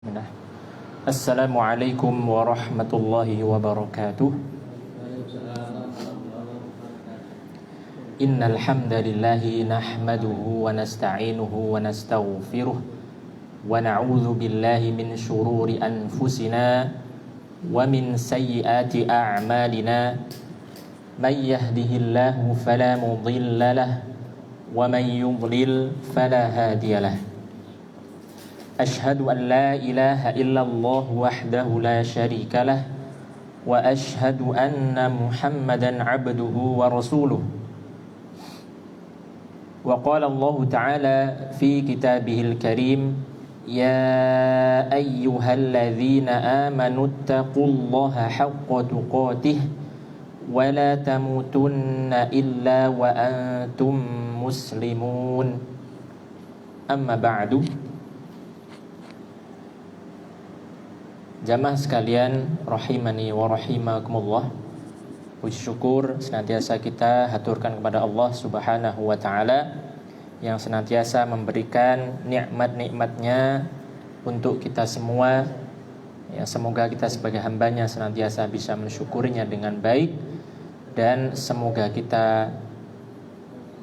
Bismillah. Assalamualaikum warahmatullahi wabarakatuh. Innal hamdalillahi nahmaduhu wa nasta'inuhu wa nastaghfiruh wa na'udzu billahi min shururi anfusina wa min sayyiati a'malina. May yahdihillahu fala mudilla lahu wa may yudlil fala hadiya lahu. Ashhadu an la ilaha illallah wahdahu la syarika lah wa ashhadu anna Muhammadan abduhu wa rasuluh. Wa qala Allah ta'ala fi kitabihil karim, ya ayyuhalladzina amanu taqullaha haqqa tuqatih wa la tamutunna illa wa antum muslimun. Amma ba'du. Jamaah sekalian rahimani wa rahimakumullah, puji syukur senantiasa kita haturkan kepada Allah Subhanahu wa ta'ala yang senantiasa memberikan nikmat-nikmatnya untuk kita semua. Ya, semoga kita sebagai hambanya senantiasa bisa mensyukurinya dengan baik, dan semoga kita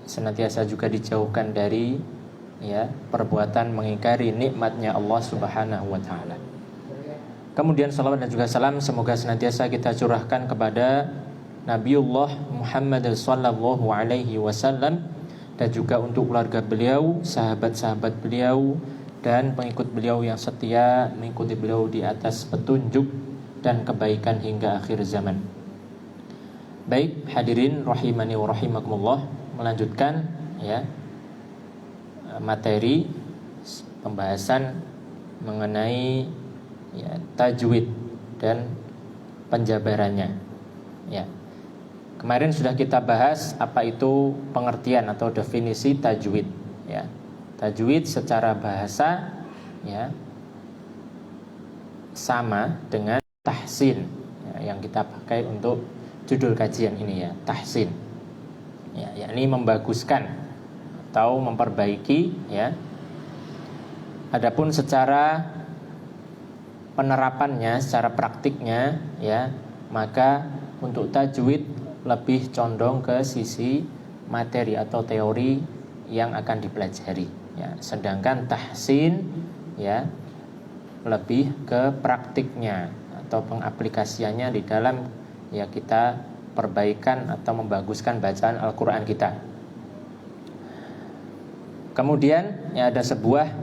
senantiasa juga dijauhkan dari perbuatan mengingkari nikmatnya Allah Subhanahu wa ta'ala. Kemudian salawat dan juga salam semoga senantiasa kita curahkan kepada Nabiullah Muhammad sallallahu alaihi wasallam, dan juga untuk keluarga beliau, sahabat-sahabat beliau, dan pengikut beliau yang setia mengikuti beliau di atas petunjuk dan kebaikan hingga akhir zaman. Baik, hadirin rahimani wa rahimakumullah, melanjutkan materi pembahasan mengenai tajwid dan penjabarannya. Kemarin sudah kita bahas apa itu pengertian atau definisi tajwid. Tajwid secara bahasa sama dengan tahsin yang kita pakai untuk judul kajian ini, tahsin. Yakni membaguskan atau memperbaiki. Adapun secara penerapannya, secara praktiknya, maka untuk tajwid lebih condong ke sisi materi atau teori yang akan dipelajari. Sedangkan tahsin lebih ke praktiknya atau pengaplikasiannya di dalam kita perbaikan atau membaguskan bacaan Al-Quran kita. Kemudian ada sebuah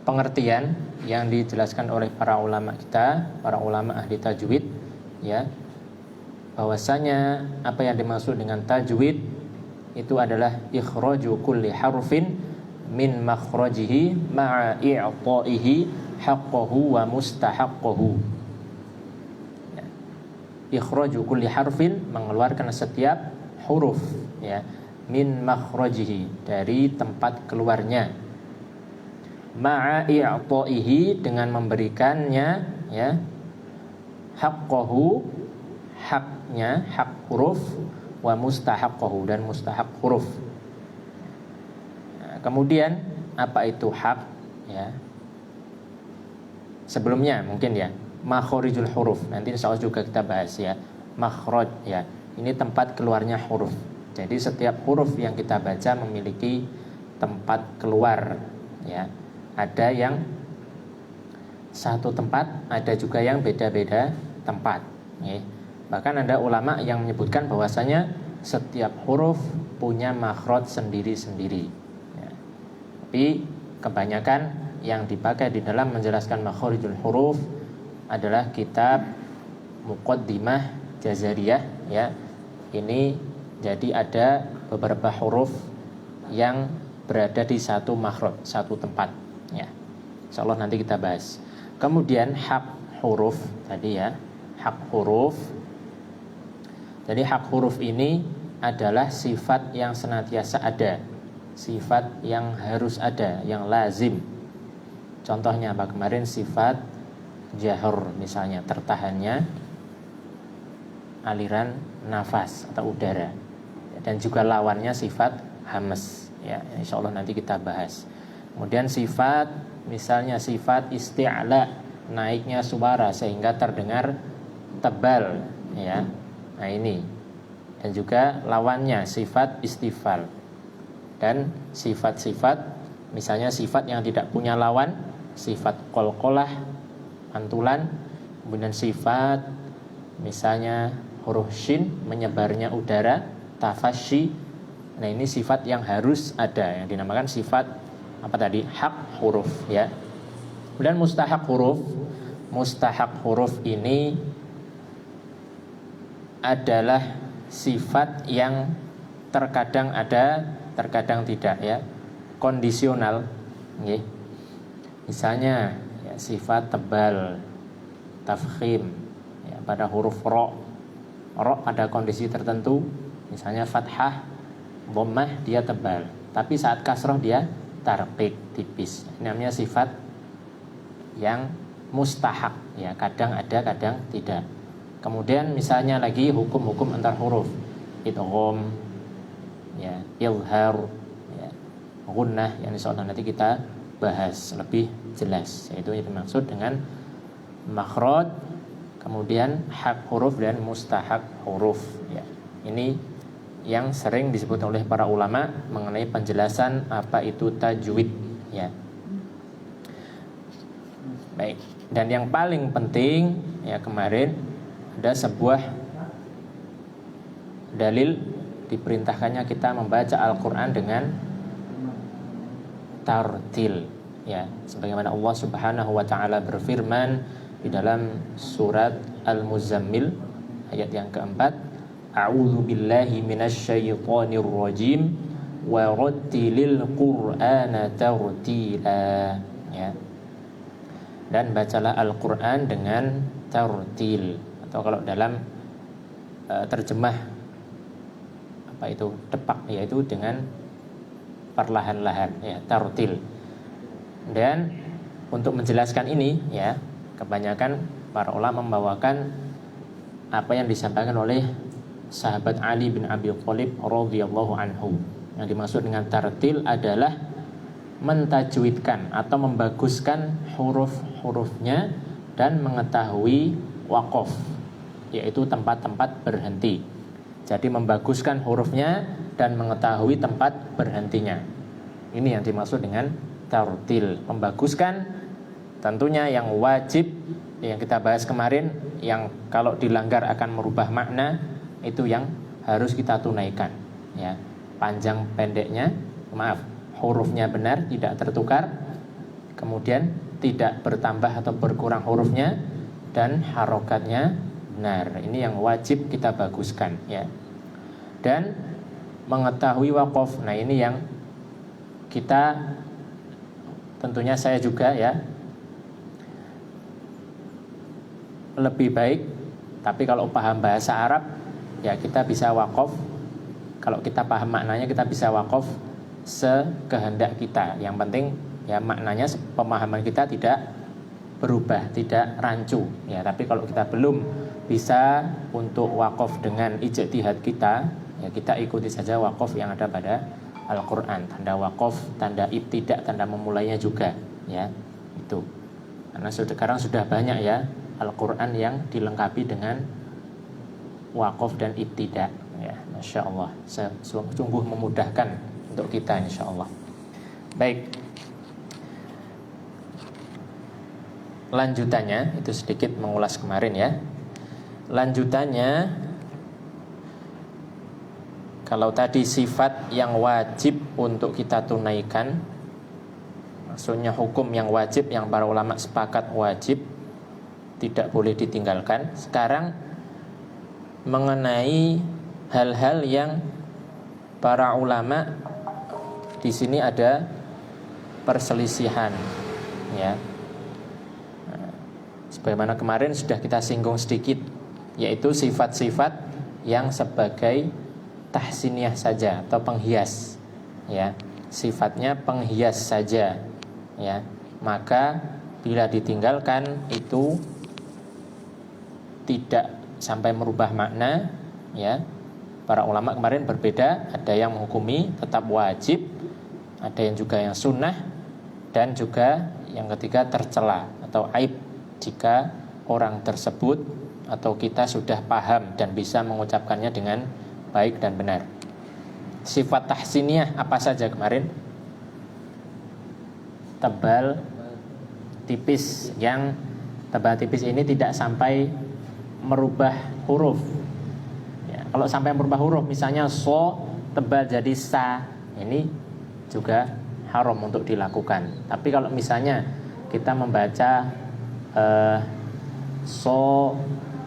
pengertian yang dijelaskan oleh para ulama kita, para ulama ahli tajwid, bahwasanya apa yang dimaksud dengan tajwid itu adalah ikhraju kulli harfin min makhrajihi ma'a i'ta'ihi haqqahu wa mustahaqqahu. Ikhraju kulli harfin, mengeluarkan setiap huruf min makhrajihi, dari tempat keluarnya, ma'a i'ta'ihi, dengan memberikannya haqqahu, haknya, hak huruf, wa mustahaqqahu, dan mustahak huruf. Kemudian apa itu hak? Sebelumnya mungkin makhorijul huruf, nanti insyaallah juga kita bahas makhraj, ini tempat keluarnya huruf. Jadi setiap huruf yang kita baca memiliki tempat keluar. Ada yang satu tempat, ada juga yang beda-beda tempat. Bahkan ada ulama yang menyebutkan bahwasanya setiap huruf punya makhraj sendiri-sendiri. Tapi kebanyakan yang dipakai di dalam menjelaskan makhorijul huruf adalah kitab Muqaddimah Jazariyah. Ini jadi ada beberapa huruf yang berada di satu makhraj, satu tempat. Insyaallah nanti kita bahas. Kemudian hak huruf tadi, hak huruf. Jadi hak huruf ini adalah sifat yang senantiasa ada, sifat yang harus ada, yang lazim. Contohnya apa kemarin? Sifat jahur, misalnya tertahannya aliran nafas atau udara, dan juga lawannya sifat hamas. Insyaallah nanti kita bahas. Kemudian sifat, misalnya sifat isti'la, naiknya suara sehingga terdengar tebal, ya. Nah ini. Dan juga lawannya sifat istifal. Dan sifat-sifat, misalnya sifat yang tidak punya lawan, sifat qalqalah, pantulan. Kemudian sifat misalnya huruf shin, menyebarnya udara, tafasyi. Nah ini sifat yang harus ada, yang dinamakan sifat apa tadi? Hak huruf, ya. Dan mustahak huruf. Mustahak huruf ini adalah sifat yang terkadang ada, terkadang tidak, ya. Kondisional, ya. Misalnya ya, sifat tebal, tafkhim, ya, pada huruf ro. Ro pada kondisi tertentu, misalnya fathah, dhammah, dia tebal. Tapi saat kasroh dia tarqiq, tipis. Ini namanya sifat yang mustahak, ya, kadang ada, kadang tidak. Kemudian misalnya lagi hukum-hukum antar huruf, idgham, ya, izhar, ya, gunnah, yang insyaallah nanti kita bahas lebih jelas, yaitu yang dimaksud dengan makhraj, kemudian hak huruf dan mustahak huruf, ya. Ini yang sering disebut oleh para ulama mengenai penjelasan apa itu tajwid, ya. Baik, dan yang paling penting, ya, kemarin ada sebuah dalil diperintahkannya kita membaca Al-Quran dengan tartil, ya, sebagaimana Allah Subhanahu wa taala berfirman di dalam surat Al-Muzammil ayat yang keempat, a'udzu billahi minasyaitonir rajim wa rattilil qur'ana tartila, ya. Dan bacalah Al-Quran dengan tartil, atau kalau dalam terjemah apa itu depak, yaitu dengan perlahan-lahan, ya, tartil. Dan untuk menjelaskan ini, ya, kebanyakan para ulama membawakan apa yang disampaikan oleh sahabat Ali bin Abi Thalib radhiyallahu anhu. Yang dimaksud dengan tartil adalah mentajwidkan atau membaguskan huruf-hurufnya dan mengetahui waqaf, yaitu tempat-tempat berhenti. Jadi membaguskan hurufnya dan mengetahui tempat berhentinya. Ini yang dimaksud dengan tartil. Membaguskan tentunya yang wajib, yang kita bahas kemarin, yang kalau dilanggar akan merubah makna, itu yang harus kita tunaikan, ya. Panjang pendeknya, maaf, hurufnya benar, tidak tertukar, kemudian tidak bertambah atau berkurang hurufnya, dan harokatnya benar. Ini yang wajib kita baguskan, ya. Dan mengetahui waqaf. Nah ini yang kita, tentunya saya juga, ya, lebih baik. Tapi kalau paham bahasa Arab, ya kita bisa waqaf. Kalau kita paham maknanya, kita bisa waqaf sekehendak kita. Yang penting, ya, maknanya pemahaman kita tidak berubah, tidak rancu, ya. Tapi kalau kita belum bisa untuk waqaf dengan ijtihad kita, ya, kita ikuti saja waqaf yang ada pada Al-Quran. Tanda waqaf, tanda ibtidak, tanda memulainya juga, ya, itu. Karena sekarang sudah banyak, ya, Al-Quran yang dilengkapi dengan waqaf dan ibtidak, ya. Masya Allah, sungguh memudahkan untuk kita, insya Allah. Baik, lanjutannya itu sedikit mengulas kemarin, ya. Lanjutannya, kalau tadi sifat yang wajib untuk kita tunaikan, maksudnya hukum yang wajib yang para ulama sepakat wajib, tidak boleh ditinggalkan. Sekarang mengenai hal-hal yang para ulama di sini ada perselisihan, ya. Sebagaimana kemarin sudah kita singgung sedikit, yaitu sifat-sifat yang sebagai tahsiniyah saja atau penghias, ya. Sifatnya penghias saja, ya. Maka bila ditinggalkan itu tidak sampai merubah makna, ya. Para ulama kemarin berbeda, ada yang menghukumi tetap wajib, ada yang juga yang sunnah, Dan juga yang ketiga tercela atau aib jika orang tersebut atau kita sudah paham dan bisa mengucapkannya dengan baik dan benar. Sifat tahsiniyah apa saja kemarin? Tebal, tipis. Yang tebal tipis ini tidak sampai merubah huruf ya, kalau sampai merubah huruf misalnya so tebal jadi sa, ini juga haram untuk dilakukan. Tapi kalau misalnya kita membaca so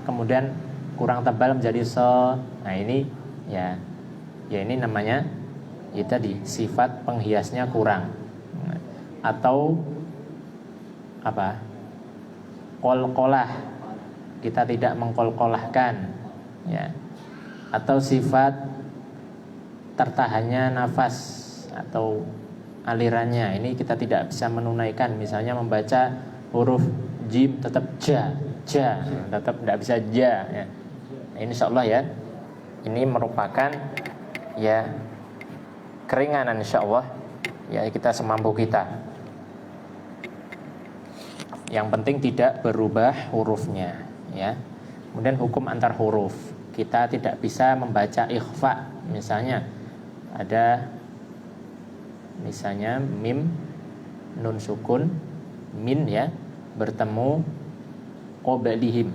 kemudian kurang tebal menjadi so, nah ini ya ini namanya itu tadi sifat penghiasnya kurang. Atau apa? Kolkolah, kita tidak mengkolkolahkan ya. Atau sifat tertahannya nafas atau alirannya, ini kita tidak bisa menunaikan. Misalnya membaca huruf jim tetap ja, tetap tidak bisa ja ya. Ini insyaallah ya, ini merupakan ya keringanan insyaallah ya, kita semampu kita. Yang penting tidak berubah hurufnya ya. Kemudian hukum antar huruf, kita tidak bisa membaca ikhfa. Misalnya ada misalnya mim nun sukun min ya bertemu qobalihim.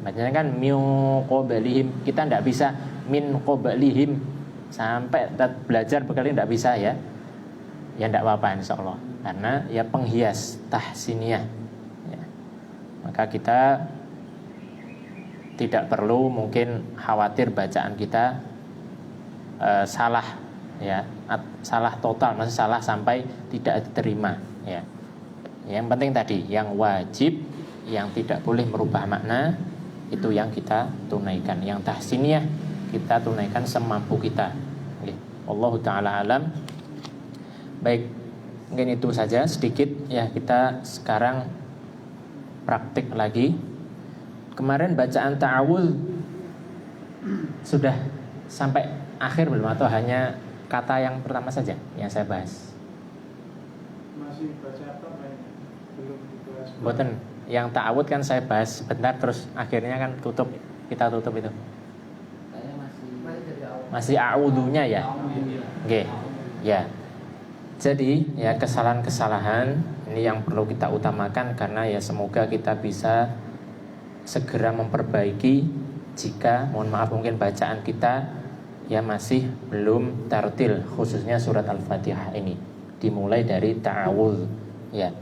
Bacanya kan min qobalihim. Kita tidak bisa min qobalihim sampai belajar berkali tidak bisa ya. Ya tidak apa-apa insyaallah, karena ya penghias tahsiniyah. Maka kita tidak perlu mungkin khawatir bacaan kita salah ya, salah total, maksudnya salah sampai tidak diterima ya. Yang penting tadi yang wajib, yang tidak boleh merubah makna, itu yang kita tunaikan. Yang tahsiniyah kita tunaikan semampu kita. Wallahu taala alam. Baik, mungkin itu saja sedikit ya, kita sekarang praktik lagi. Kemarin bacaan ta'awudz sudah sampai akhir belum, atau hanya kata yang pertama saja yang saya bahas? Masih baca apa banyak? Belum dibahas. Boten, yang ta'awudz kan saya bahas sebentar terus akhirnya kan kita tutup itu. Saya Masih a'udzunya ya. Oke. Ya. Jadi ya kesalahan-kesalahan ini yang perlu kita utamakan, karena ya semoga kita bisa segera memperbaiki jika mohon maaf mungkin bacaan kita ya masih belum tartil, khususnya surat Al-Fatihah ini dimulai dari ta'awudz ya.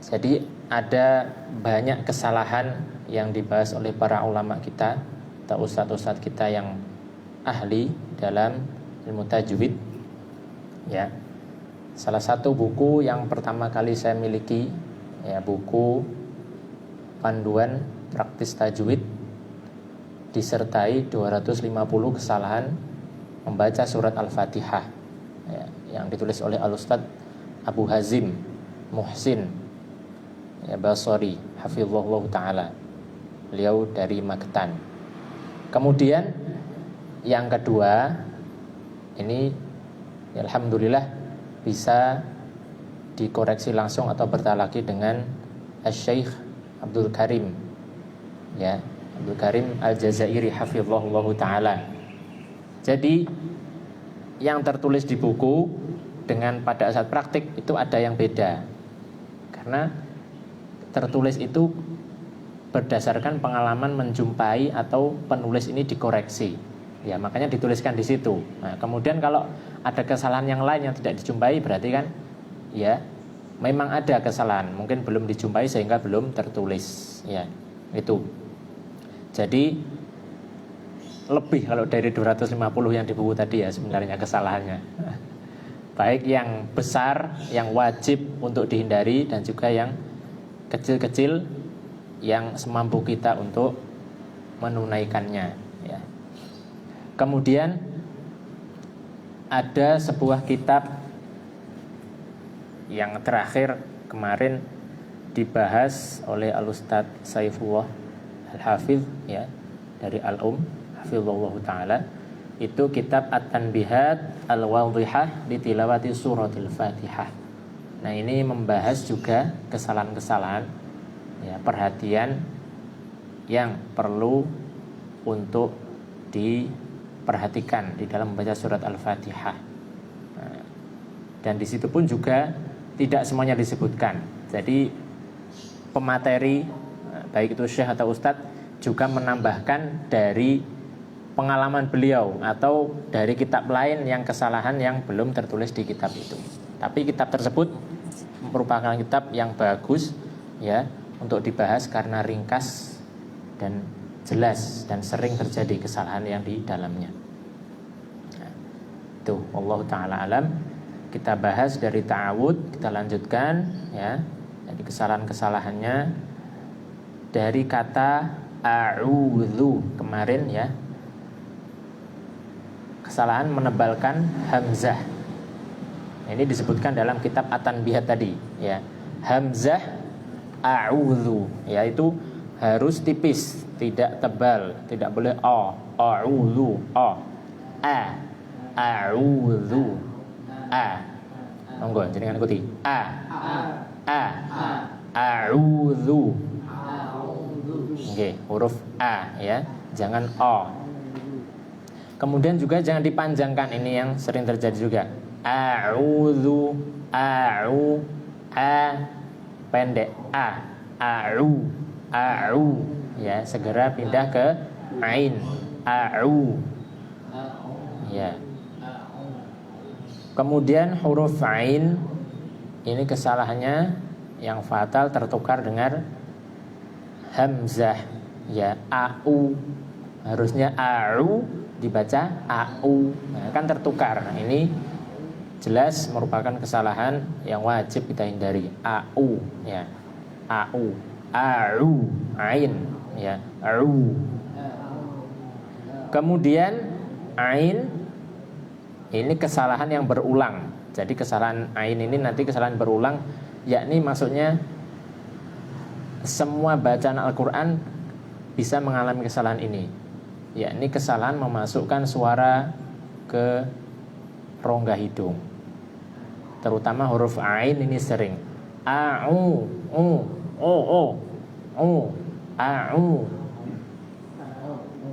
Jadi ada banyak kesalahan yang dibahas oleh para ulama kita atau ustadz-ustadz kita yang ahli dalam ilmu tajwid ya. Salah satu buku yang pertama kali saya miliki ya, buku Panduan Praktis Tajwid disertai 250 kesalahan membaca surat Al-Fatihah ya, yang ditulis oleh Al-Ustadz Abu Hazim Muhsin ya, Basri hafizahullah ta'ala. Beliau dari Magetan. Kemudian yang kedua ini ya, alhamdulillah bisa dikoreksi langsung atau bertalaki dengan Asy-Syaikh Abdul Karim ya, Abdul Karim Al-Jazairi hafizahullah ta'ala. Jadi yang tertulis di buku dengan pada saat praktik itu ada yang beda, karena tertulis itu berdasarkan pengalaman menjumpai atau penulis ini dikoreksi ya, makanya dituliskan di situ. Nah, kemudian kalau ada kesalahan yang lain yang tidak dijumpai, berarti kan ya memang ada kesalahan, mungkin belum dijumpai sehingga belum tertulis ya, itu. Jadi lebih kalau dari 250 yang di buku tadi ya sebenarnya kesalahannya. Baik yang besar yang wajib untuk dihindari, dan juga yang kecil-kecil yang semampu kita untuk menunaikannya ya. Kemudian ada sebuah kitab yang terakhir kemarin dibahas oleh Al-Ustadz Saifullah Al-Hafidh ya, dari Hafizullah ta'ala. Itu kitab At-Tanbihat Al-Wadhihah di Tilawati Suratul Fatihah. Nah, ini membahas juga kesalahan-kesalahan, ya, perhatian yang perlu untuk diperhatikan di dalam membaca surat Al-Fatihah. Nah, dan di situ pun juga tidak semuanya disebutkan. Jadi pemateri, baik itu syekh atau ustadz, juga menambahkan dari pengalaman beliau atau dari kitab lain yang kesalahan yang belum tertulis di kitab itu. Tapi kitab tersebut merupakan kitab yang bagus, ya, untuk dibahas karena ringkas dan jelas dan sering terjadi kesalahan yang di dalamnya. Nah, itu Allah taala alam. Kita bahas dari ta'awud, kita lanjutkan, ya. Jadi kesalahan-kesalahannya dari kata a'udzu kemarin, ya. Kesalahan menebalkan hamzah. Ini disebutkan dalam kitab At-Tanbihat tadi, ya. Hamzah a'udzu, yaitu harus tipis, tidak tebal, tidak boleh a'udzu, a'udzu, monggo jenengan ikuti, a'udzu. Oke, huruf a, ya, jangan o. Kemudian juga jangan dipanjangkan, ini yang sering terjadi juga. A'udzu, pendek, a'u, ya, segera pindah ke ain, a'u, ya. Kemudian huruf ain ini kesalahannya yang fatal tertukar dengan hamzah, ya, au, harusnya a'u dibaca au, nah, kan tertukar. Nah, ini jelas merupakan kesalahan yang wajib kita hindari. Au, ya, au, ain, ya, au. Kemudian ain ini kesalahan yang berulang. Jadi kesalahan ain ini nanti kesalahan berulang, yakni maksudnya semua bacaan Al-Quran bisa mengalami kesalahan ini, yakni kesalahan memasukkan suara ke rongga hidung. Terutama huruf ain ini sering. A'u, a'u.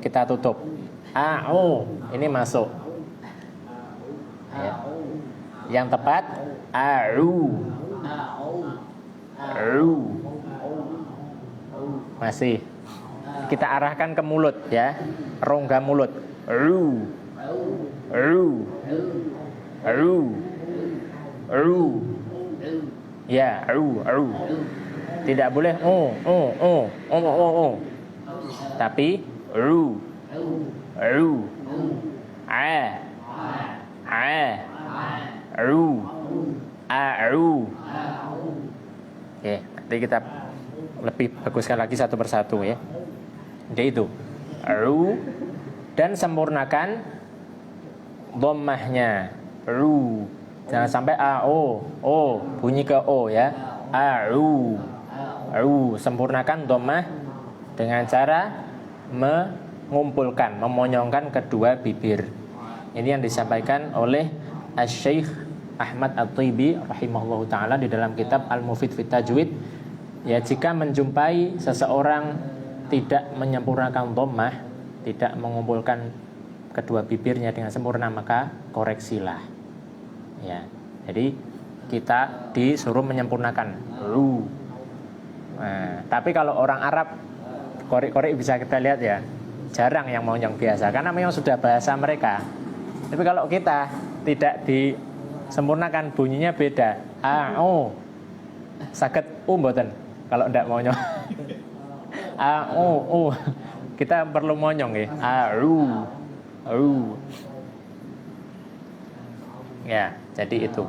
Kita tutup. A'u, ini masuk. Ya. Yang tepat a'u. Masih. Kita arahkan ke mulut, ya. Rongga mulut. Ya, tidak boleh tapi Oke, nanti kita lebih baguskan lagi satu persatu, ya. Jadi itu dan sempurnakan dhammahnya. Jangan sampai bunyi ke o, ya. Sempurnakan dhammah dengan cara mengumpulkan, memonyongkan kedua bibir. Ini yang disampaikan oleh Asy-Syaikh Ahmad At-Thaybi rahimahullahu taala di dalam kitab Al-Mufid fit Tajwid. Ya, jika menjumpai seseorang tidak menyempurnakan dhammah, tidak mengumpulkan kedua bibirnya dengan sempurna, maka koreksilah. Ya, jadi kita disuruh menyempurnakan. Nah, tapi kalau orang Arab korek-korek bisa kita lihat, ya, jarang yang mau yang biasa karena memang sudah bahasa mereka. Tapi kalau kita tidak disempurnakan, bunyinya beda. Saged mboten kalau ndak monyong. Kita perlu monyong, ya. Ya, jadi itu.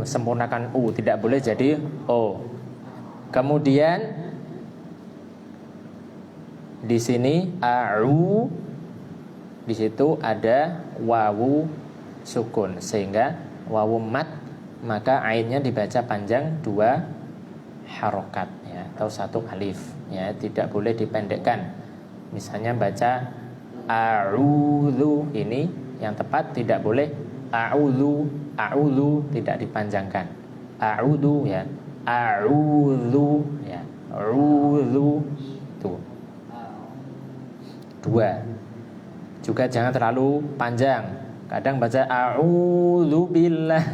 Sempurnakan tidak boleh jadi o. Kemudian di sini di situ ada wawu sukun, sehingga wawu mat, maka ainnya dibaca panjang 2 harokat, ya, atau 1 alif, ya, tidak boleh dipendekkan. Misalnya baca a'udzu, ini yang tepat tidak boleh a'udzu, A'udzu tidak dipanjangkan. A'udzu ya. A'udzu ya. A'udzu tuh. 2. Juga jangan terlalu panjang. Kadang baca a'udzu billah.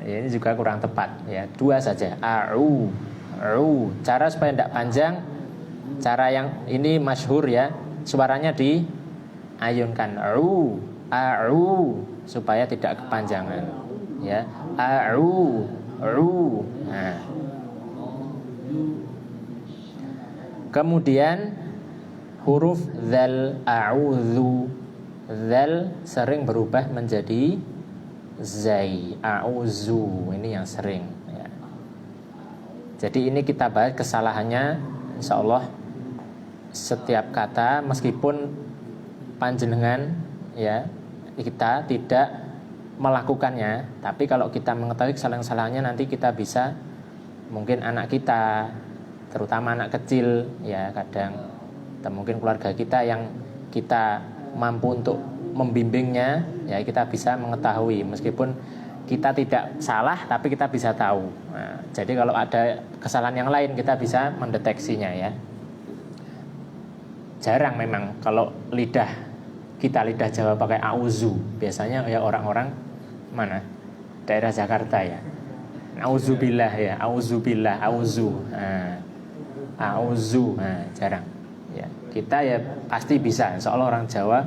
Ya, ini juga kurang tepat ya. 2 saja. Cara supaya tidak panjang, cara yang ini masyhur ya. Suaranya diayunkan. Supaya tidak kepanjangan. Ya. Nah. Kemudian huruf dzal, a'udzu. Dzal sering berubah menjadi zai, a'udzu. Ini yang sering ya. Jadi ini kita bahas kesalahannya. Insyaallah setiap kata meskipun panjenengan ya kita tidak melakukannya, tapi kalau kita mengetahui kesalahan-kesalahannya nanti kita bisa, mungkin anak kita, terutama anak kecil ya kadang, atau mungkin keluarga kita yang kita mampu untuk membimbingnya ya, kita bisa mengetahui meskipun kita tidak salah tapi kita bisa tahu. Nah, jadi kalau ada kesalahan yang lain kita bisa mendeteksinya ya. Jarang memang kalau lidah Jawa pakai auzu. Biasanya ya orang-orang mana? Daerah Jakarta ya. Auzubillah ya, auzubillah, auzu. Auzu. Nah, jarang. Ya, kita ya pasti bisa. Insyaallah orang Jawa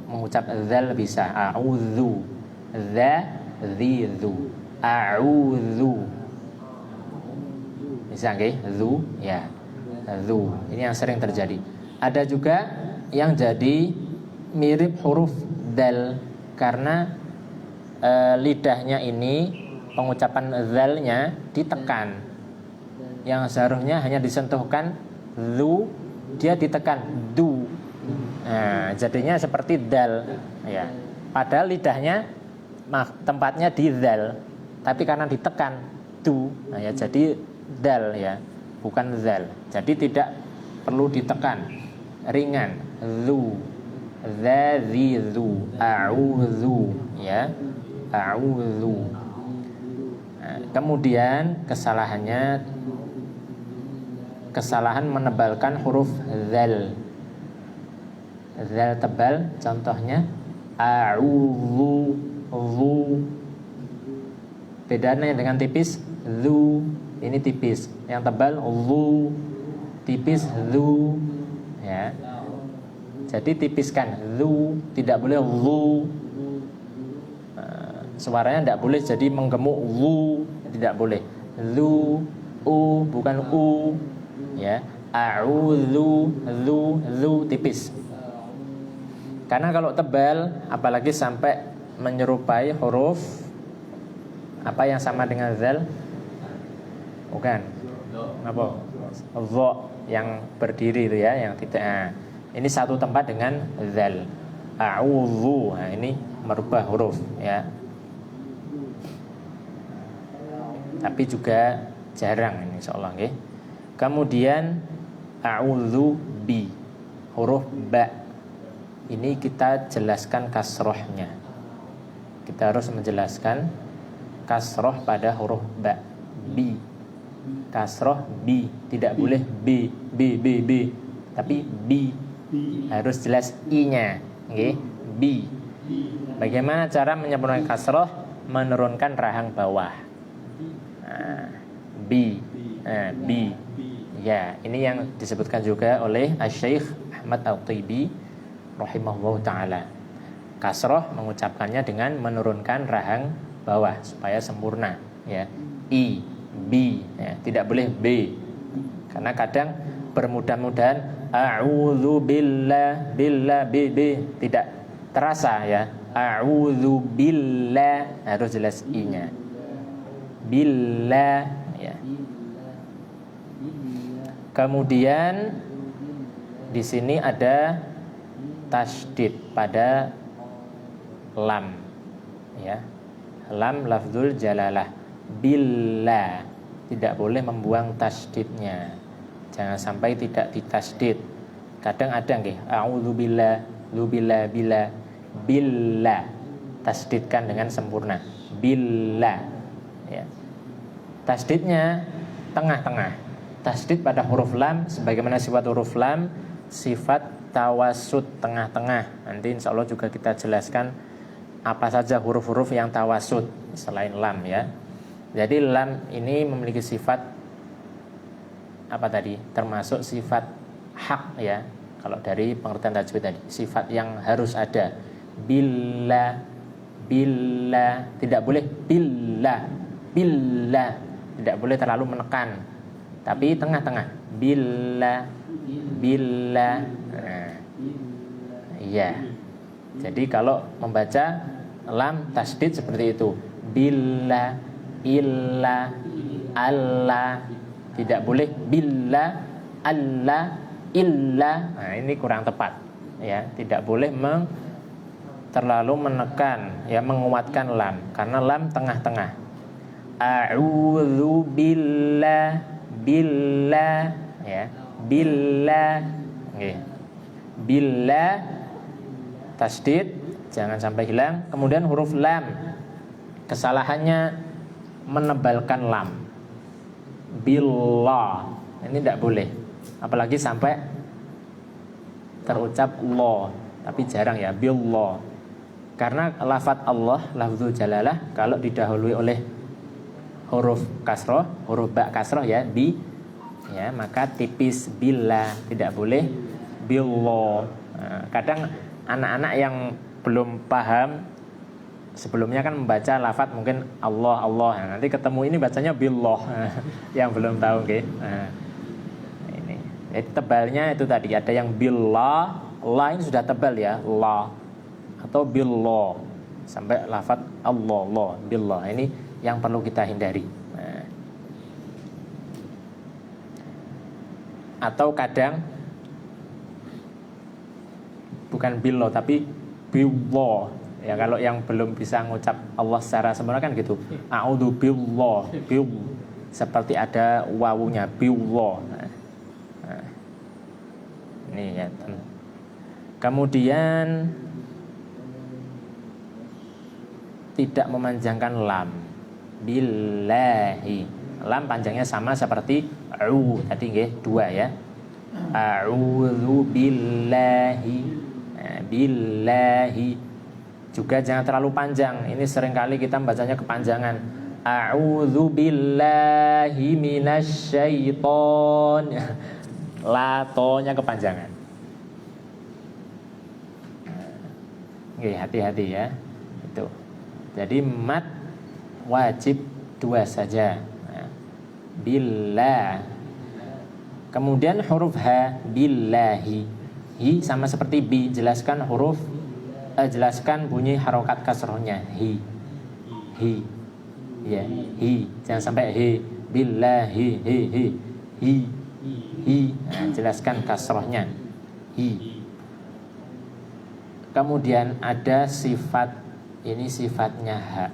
mengucap dzal bisa. A'udzu. Dzu. A'udzu. Bisa nggih? Dzu ya. Dzu. Ini yang sering terjadi. Ada juga yang jadi mirip huruf dzal karena lidahnya ini pengucapan dzalnya ditekan. Yang seharusnya hanya disentuhkan dzu, dia ditekan du. Nah, jadinya seperti dal ya. Padahal lidahnya tempatnya di dzal, tapi karena ditekan du, nah ya jadi dal ya, bukan zal. Jadi tidak perlu ditekan, ringan. Zu, dzu, a'udzu ya, a'udzu. Nah, kemudian kesalahan menebalkan huruf zal. Zal tebal, contohnya a'udzu, zu. Bedanya dengan tipis, zu. Ini tipis. Yang tebal zu, tipis zu. Ya. Jadi tipiskan zu, tidak boleh zu. Suaranya tidak boleh jadi menggemuk zu, tidak boleh. Zu, bukan u. Ya, a'udzu, zu tipis. Karena kalau tebal, apalagi sampai menyerupai huruf apa yang sama dengan zal? Bukan. Apa? Dha yang berdiri itu ya, yang tidak. Nah, ini satu tempat dengan zal. A'udzu. Nah, ini merubah huruf ya. Tapi juga jarang ini insyaallah nggih. Kemudian a'udzu bi, huruf ba. Ini kita jelaskan kasrohnya. Kita harus menjelaskan kasroh pada huruf ba. Bi, kasroh bi, tidak boleh b, tapi bi. Harus jelas i-nya, okay? Bi. Bagaimana cara menyempurnakan kasroh? Menurunkan rahang bawah. Bi. Bi. Ya, ini yang disebutkan juga oleh Asy-Syaikh Ahmad Al-Tibi rahimahullah ta'ala. Kasroh mengucapkannya dengan menurunkan rahang bawah supaya sempurna ya. I, bi ya. Tidak boleh b. Karena kadang bermudah-mudahan a'udzu billah, b tidak terasa ya. A'udzu billah, harus jelas i-nya. Billah ya. Kemudian di sini ada tasydid pada lam ya. Lam lafzul jalalah. Billah, tidak boleh membuang tasydidnya. Jangan sampai tidak ditasydid. Kadang ada nggih a'udzubillah, zubillah, billah, billah. tasdidkan dengan sempurna. Billah. Ya. Tasdidnya tengah-tengah. Tasdid pada huruf lam sebagaimana sifat huruf lam, sifat tawasud tengah-tengah. Nanti insya Allah juga kita jelaskan apa saja huruf-huruf yang tawasud selain lam ya. Jadi lam ini memiliki sifat apa tadi? Termasuk sifat hak ya. Kalau dari pengertian tajwid tadi, sifat yang harus ada. Billah, billah, tidak boleh billah, billah, tidak boleh terlalu menekan, tapi tengah-tengah. Billah, billah. Nah, iya. Jadi kalau membaca lam tasdid seperti itu. Billah, illa, Allah. Tidak boleh billah, Allah, illa. Nah, ini kurang tepat ya. Tidak boleh terlalu menekan ya, menguatkan lam karena lam tengah-tengah. A'udzu billah, billah ya. Billah. Nggih. Billah tasdid jangan sampai hilang. Kemudian huruf lam kesalahannya menebalkan lam. Billah. Ini tidak boleh. Apalagi sampai terucap Allah. Tapi jarang ya, billah. Karena lafadz Allah, lafzul jalalah, kalau didahului oleh huruf kasroh, huruf ba kasroh ya, bi ya, maka tipis billah, tidak boleh billah. Nah, kadang anak-anak yang belum paham sebelumnya kan membaca lafadz mungkin Allah, Allah. Nah, nanti ketemu ini bacanya billah. Yang belum tahu okay? Nah, ini. Jadi tebalnya itu tadi ada yang billah, la ini sudah tebal ya, la atau billah sampai lafadz Allah, Allah, billah. Ini yang perlu kita hindari. Nah. Atau kadang bukan billah tapi billah. Ya kalau yang belum bisa ngucap Allah secara sempurna kan gitu. A'udzu billah, bil seperti ada wawunya billah. Nah. Ini ya. Kemudian tidak memanjangkan lam. Billahi. Lam panjangnya sama seperti au tadi nggih, 2 ya. A'udzu billahi. Nah, billahi. Juga jangan terlalu panjang. Ini seringkali kita membacanya kepanjangan. A'udzu billahi minasyaiton. La to-nya kepanjangan. Oke, hati-hati ya. Itu. Jadi mat wajib 2 saja. Nah, billah. Kemudian huruf ha, billahi. Hi sama seperti bi, jelaskan huruf jelaskan bunyi harokat kasrohnya. Hi. Hi. Ya, hi. Jangan sampai hi. Billahi, hi, hi. Hi. Hi. Nah, jelaskan kasrohnya. Hi. Kemudian ada sifat, ini sifatnya ha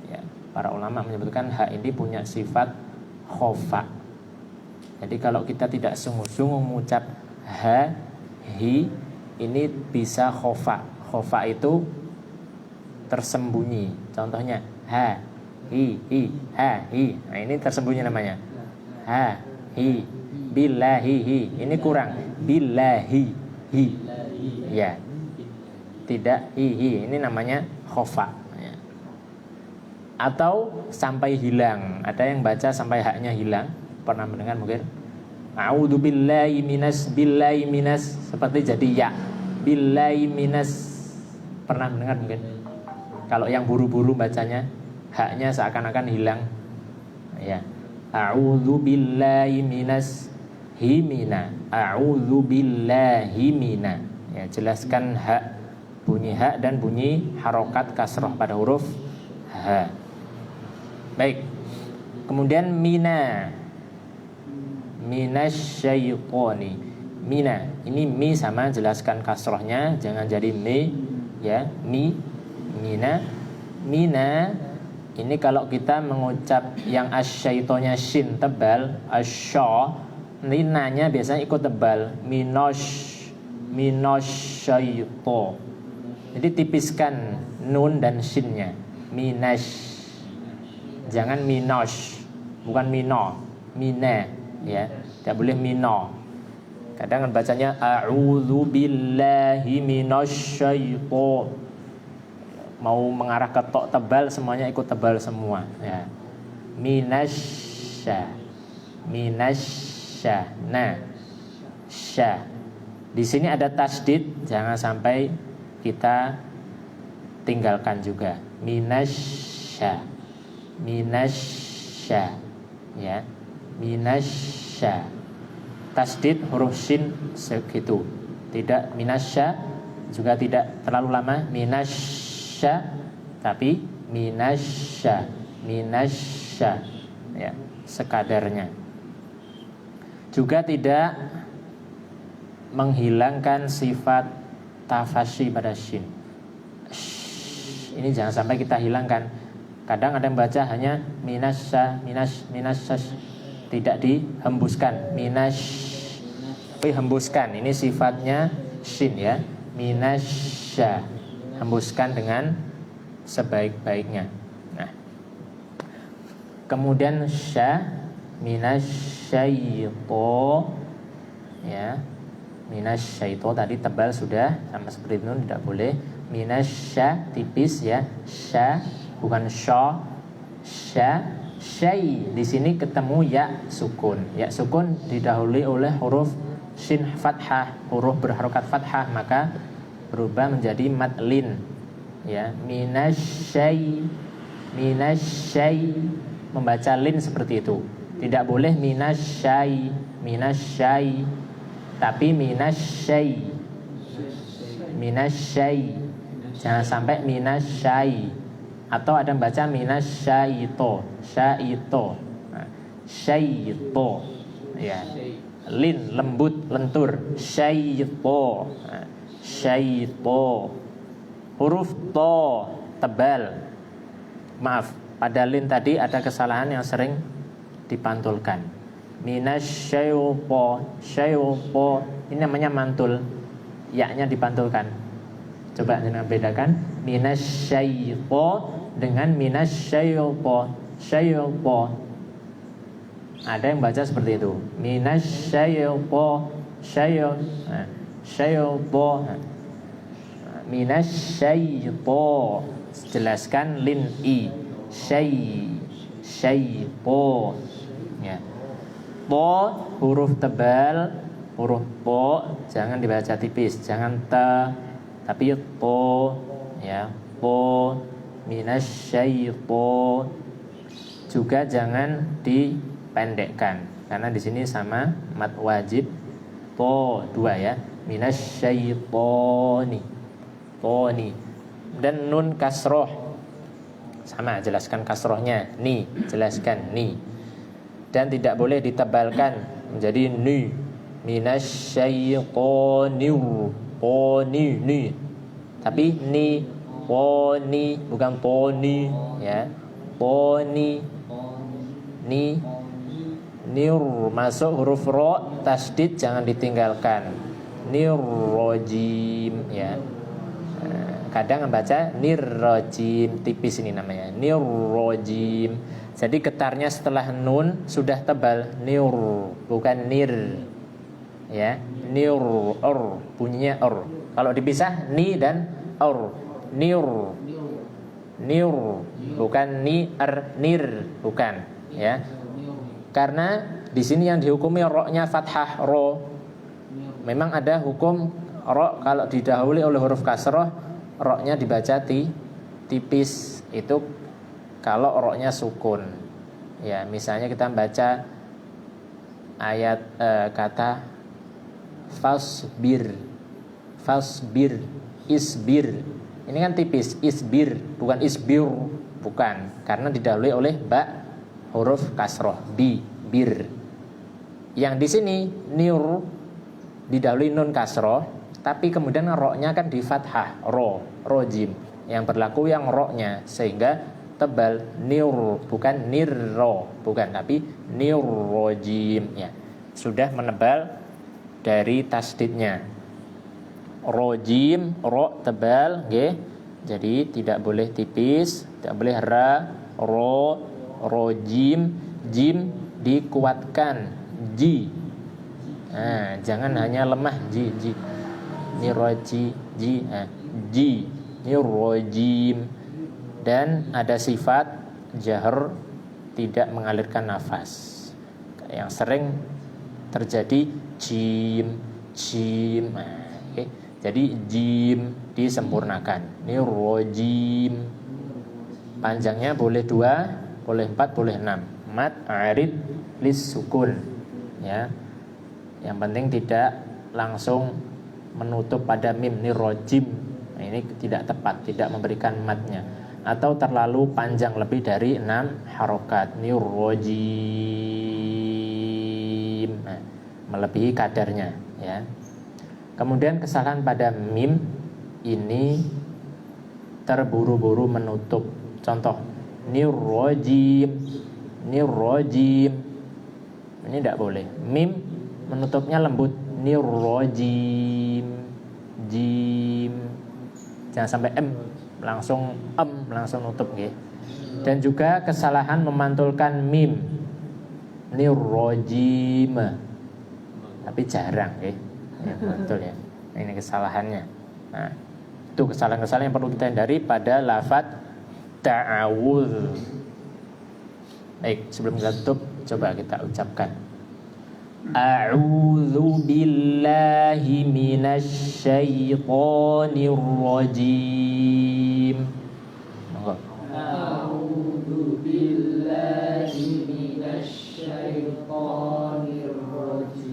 ya, para ulama menyebutkan ha ini punya sifat khofa. Jadi kalau kita tidak sungguh-sungguh mengucap ha, hi, ini bisa khofa. Khofa itu tersembunyi. Contohnya ha, hi, ha, hi. Nah ini tersembunyi namanya. Ha, hi, billahi, hi. Ini kurang. Billahi, hi. Ya. Tidak hi. Ini namanya khofa ya. Atau sampai hilang. Ada yang baca sampai haknya hilang. Pernah mendengar mungkin? A'udzu billahi minas, billahi minas, seperti jadi ya. Billahi minas. Pernah mendengar mungkin? Kalau yang buru-buru bacanya, haknya seakan-akan hilang. Ya. A'udzu billahi minas himina. A'udzu billahi mina. Ya, jelaskan hak, bunyi hak dan bunyi harokat kasroh pada huruf ha. Baik. Kemudian mina. Minasyaitoni. Mina. Ini mi sama jelaskan kasrohnya, jangan jadi mi ya. Mi. Mina. Mina. Ini kalau kita mengucap yang asyaitonnya shin tebal, asya, ninanya biasanya ikut tebal. Minosyaito. Jadi tipiskan nun dan shinnya. Minash. Jangan minosh, bukan mino, mine, ya. Tidak boleh mino. Kadang bacanya a'udzu billahi minasyaiton. Mau mengarah ke tok tebal, semuanya ikut tebal semua, ya. Minasya. Minasya. Nah, sya. Di sini ada tasdid, jangan sampai kita tinggalkan juga. Minasya. Minasya, ya. Minasya. Tasdid huruf shin segitu. Tidak minasya, juga tidak terlalu lama. Minasya, tapi minasya. Minasya, ya, sekadarnya. Juga tidak menghilangkan sifat tafasyi pada shin. Ini jangan sampai kita hilangkan. Kadang ada yang baca hanya minasya, minasya, tidak dihembuskan. Tapi hembuskan. Ini sifatnya shin, ya. Minasya. Hembuskan dengan sebaik-baiknya. Nah. Kemudian sya, minasyaito, ya. Minasyaito tadi tebal sudah, sama seperti itu tidak boleh. Minasya tipis, ya. Sya bukan sya, sya, syai. Di sini ketemu ya sukun. Ya sukun didahului oleh huruf shin fathah, huruf berharokat fathah, maka berubah menjadi mad lin. Ya, minasyai, minasyai, membaca lin seperti itu. Tidak boleh minasyai, minasyai, tapi minasyai, minasyai. Jangan sampai minasyai. Atau ada yang baca minasyaito, syaito, syaito, ya, lin lembut lentur, syaito, syaito. Huruf to tebal. Maaf, pada lin tadi ada kesalahan yang sering dipantulkan. Minasyaito, syaito, ini namanya mantul, ya-nya dipantulkan. Coba dengan bedakan minasyaito dengan minasyaito, syaito. Ada yang baca seperti itu. Minasyaito, syaito, syaito. Minasyaito. Jelaskan lin i. Syaito. Ya. To huruf tebal, huruf to jangan dibaca tipis, jangan ta, tapi to, ya, to. Minasyaito juga jangan dipendekkan karena di sini sama mad wajib to dua, ya. Minasyaitoni, toni. Dan nun kasroh sama, jelaskan kasrohnya ni, jelaskan ni. Dan tidak boleh ditebalkan menjadi ni. Minasyaitoniu, poni, ni. Tapi ni, poni, bukan poni, ya. Poni, ni, nir. Masuk huruf ro, tasdid jangan ditinggalkan. Nirrojim, ya. Kadang membaca nirrojim, tipis ini namanya, nirrojim. Jadi getarnya setelah nun sudah tebal, nir, bukan nir, ya. Nir, or, bunyinya or. Kalau dipisah ni dan or, nir, nir, bukan ni, nir, bukan, ya. Karena di sini yang dihukumi ro-nya fathah, ro. Memang ada hukum ro kalau didahului oleh huruf kasroh, ro-nya dibaca tipis. Itu kalau ro-nya sukun. Ya, misalnya kita baca ayat kata fasbir, fasbir, isbir. Ini kan tipis, isbir, bukan isbir, bukan, karena didahului oleh ba huruf kasroh, bi, bir. Yang di sini nir didahului nun kasroh, tapi kemudian ro-nya kan di fathah, ro, rojim. Yang berlaku yang ro-nya, sehingga tebal, nir, bukan nirro, bukan, tapi nirrojim, ya. Sudah menebal dari tasdidnya. Rojim, ro tebal, nggih. Jadi tidak boleh tipis, tidak boleh ra, ro, rojim, jim dikuatkan, ji. Nah, jangan hanya lemah ji. Ini roji, ji, ji. Ini rojim. Dan ada sifat jahar tidak mengalirkan nafas. Yang sering terjadi jim. Nah, okay. Jadi jim disempurnakan. Ini rojim. Panjangnya boleh 2, boleh 4, boleh 6. Mad arid lis sukun. Ya. Yang penting tidak langsung menutup pada mim. Ini rojim. Nah, ini tidak tepat, tidak memberikan madnya. Atau terlalu panjang lebih dari 6 harokat. Ini rojim. Nah, melebihi kadarnya, ya. Kemudian kesalahan pada mim ini terburu-buru menutup. Contoh, nirrojim. Ini tidak boleh. Mim menutupnya lembut. Nirrojim. Jim. Jangan sampai langsung nutup, nggih. Dan juga kesalahan memantulkan mim. Nirrojim. Tapi jarang, nggih. Ya, betul ya. Nah, ini kesalahannya. Nah, itu kesalahan-kesalahan yang perlu kita hindari pada lafadz ta'awudz. Baik, sebelum kita tutup, coba kita ucapkan. A'udzu billahi minasy syaithanir rajim. Monggo. A'udzu billahi minasy syaithanir rajim.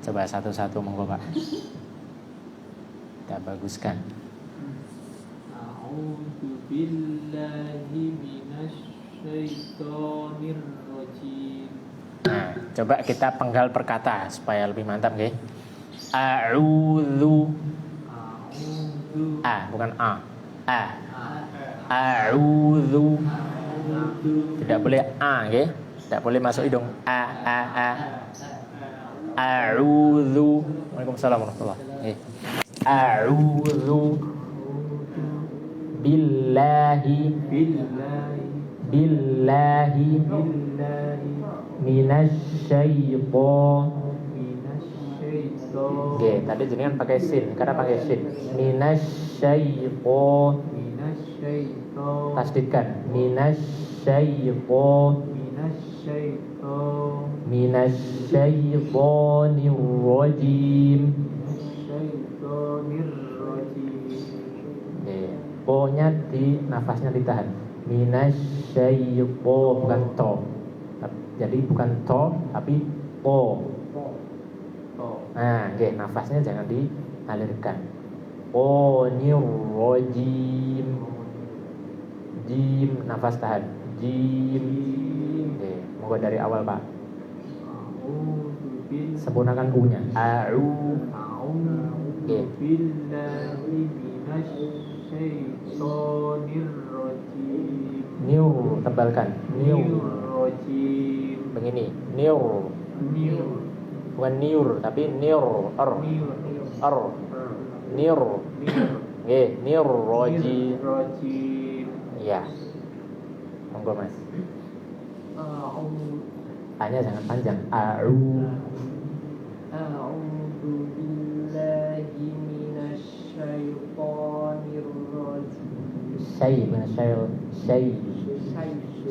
Coba satu-satu monggo Pak. Kita baguskan. A'udzu billahi minasy syaitonir rajim. Nah, coba kita penggal perkata supaya lebih mantap, nggih. A'udzu. Bukan a. A'udzu. Tidak boleh a, nggih. Tidak boleh masuk hidung. A'udzu. Waalaikumsalam warahmatullahi wabarakatuh. A'udzu billahi minasy syaiton. Oke, tadi jenengan pakai sin, karena pakai sin. Minasy syaiton. Tasdidkan. Minasy syaiton. Minasyaitonir rajim. Po-nya nafasnya ditahan. Minasyaiton, bukan to. Jadi bukan to tapi po. Nah, oke, nafasnya jangan dialirkan. Onir rajim. Jim, nafas tahan. Jim. Oke, monggo dari awal Pak. Sempurnakan U-nya. Oke. Niur, tebalkan. Niur. Begini. Niur. Bukan niur, tapi niur. Niur. Oke, niur rajim. Iya. Monggo Mas. A-nya jangan panjang. A'udzu billahi minasy syaithanir rajim.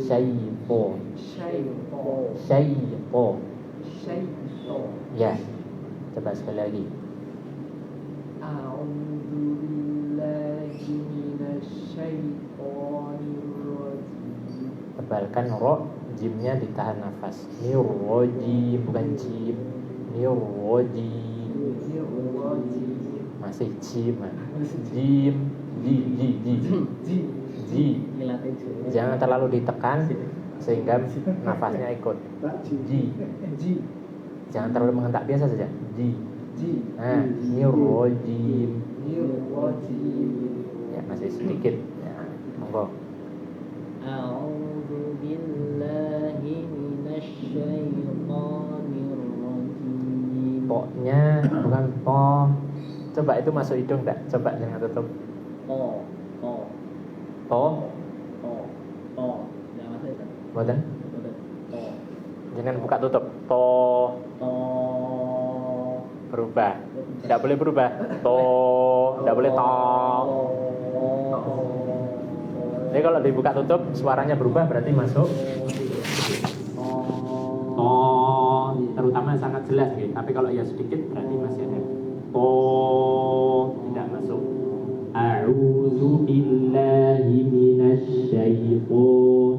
Syaiton. Ya. Coba sekali lagi. A'udzu billahi minasy syaithanir rajim. Tebalkan ro, jimnya ditahan nafas. Nirrojim, bukan jim. Nirrojim. Masih jim. Jim. Ji. Jangan terlalu ditekan sehingga nafasnya ikut. Ji. Jangan terlalu mengentak, biasa saja. Ji. Nah, nirrojim. Ya, masih sedikit. Ya, monggo. A'udzu billahi minasy syaithanir rajim. to-nya bukan to. Coba itu masuk hidung enggak? Coba jangan tutup. To. To. Jangan masuk itu. Boten. To. Jangan buka tutup. To berubah. Tidak boleh berubah. To, tidak boleh to. Jadi kalau dibuka tutup suaranya berubah berarti masuk to, terutama sangat jelas gitu. Tapi kalau ya sedikit berarti masih ada to, tidak masuk. A'udzu billahi minasy syaithan.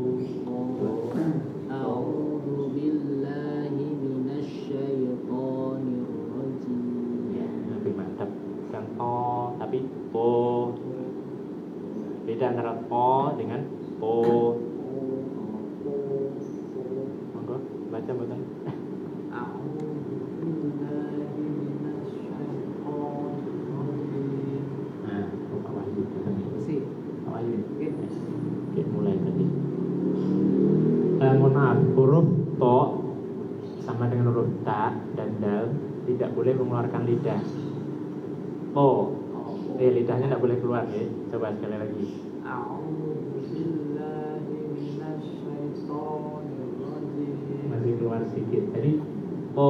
A'udzu billahi minasy syaithanir rajim. Ya, lebih mantap. Bukan to, tapi to. Beda antara to dengan to. Monggo baca betul. A'udzu billahi minasy syaithanir rajim. Nah, Pak Wahyu datang ya. Si. Pak Wahyu. Oke. Oke, mulai tadi. Mohon maaf, huruf to sama dengan huruf ta dan dal tidak boleh mengeluarkan lidah. To, lidahnya tidak boleh keluar ya. Coba sekali lagi. A'udzu billahi minasy syaithanir rajim. Masih keluar sedikit. Jadi to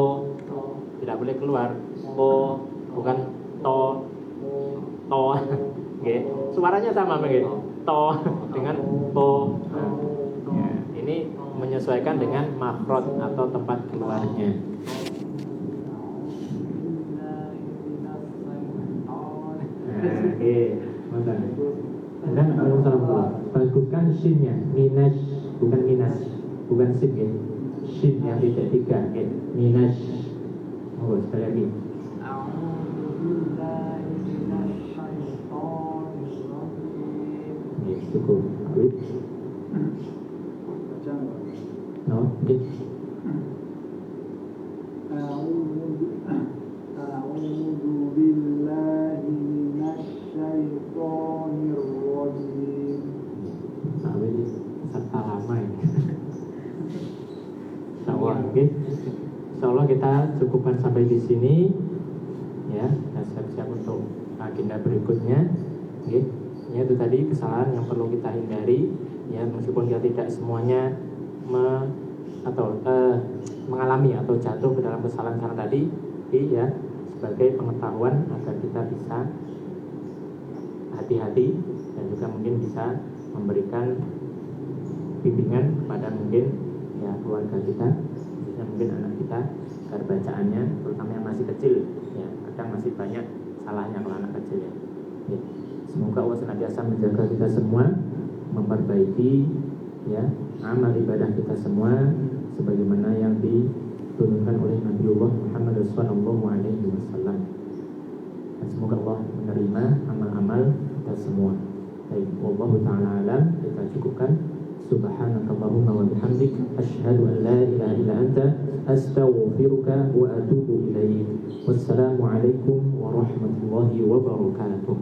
tidak boleh keluar. To bukan to. Oke. Suaranya sama begitu. To dengan to. Nah, ya, ini menyesuaikan dengan makhraj atau tempat keluarnya. Oke, mantap. Dan Alhamdulillah, baguskan shinnya, minas bukan minas, bukan sin ya. Shin yang tidak tiga, ya. Minas. Oh, sekali lagi. A'udzu billahi minasy syaithanir rajim. Ya, cukup. Good. Baca nggak? No, good. A'udzu billahi minasy syaithanir rajim. Sampai di serta lama ini. Insyaallah, oke. Insyaallah kita cukupkan sampai di sini, ya. Dan siap-siap untuk agenda berikutnya, oke. Ya, itu tadi kesalahan yang perlu kita hindari, ya, meskipun kita tidak semuanya mengalami atau jatuh ke dalam kesalahan karena tadi, ya, sebagai pengetahuan agar kita bisa hati-hati dan juga mungkin bisa memberikan bimbingan kepada mungkin ya keluarga kita, khususnya mungkin anak kita, agar bacaannya terutama yang masih kecil, ya, kadang masih banyak salahnya kalau anak kecil ya. Ya. Semoga Allah senantiasa menjaga kita semua, memperbaiki ya amal ibadah kita semua sebagaimana yang diturunkan oleh Nabiullah Muhammad sallallahu alaihi wasallam. Dan semoga Allah menerima amal-amal kita semua. Baik, wallahu ta'ala alam, kita cukupkan. Subhanakallahumma wa bihamdik, asyhadu an la ilaha illa anta, astaghfiruka wa atubu ilaik. Wassalamu alaikum warahmatullahi wabarakatuh.